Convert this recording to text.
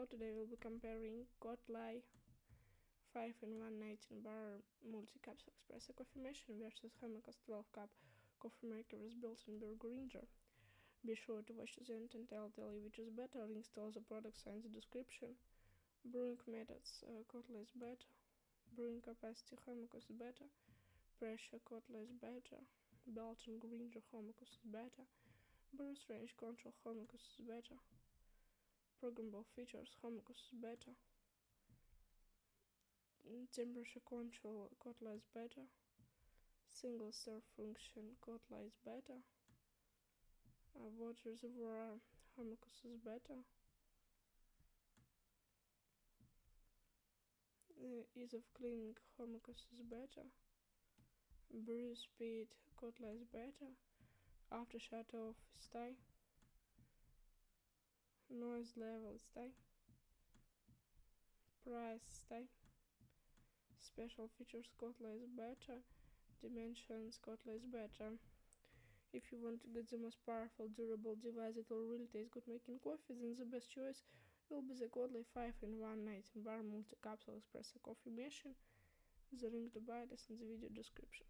Hello, today we'll be comparing KOTLIE 5-in-1 19-bar multi-capsule espresso coffee machine versus HOMOKUS 12-cup coffee maker with built-in brew grinder. Be sure to watch the end and I'll tell you which is better. Links to all the products are in the description. Brewing methods, KOTLIE is better. Brewing capacity, HOMOKUS is better. Pressure, KOTLIE is better. Built-in grinder, HOMOKUS is better. Brews range control, HOMOKUS is better. Programmable features, HOMOKUS is better. Temperature control, KOTLIE is better. Single serve function, KOTLIE is better. Water reservoir, HOMOKUS is better. Ease of cleaning, HOMOKUS is better. Brew speed, KOTLIE is better. After shut off is tie. Noise level is tie. Price is tie. Special features, KOTLIE is better. Dimensions, KOTLIE is better. If you want to get the most powerful, durable device that will really taste good making coffee, then the best choice will be the KOTLIE 5-in-1 19-bar multi-capsule espresso coffee machine. The link to buy it is in the video description.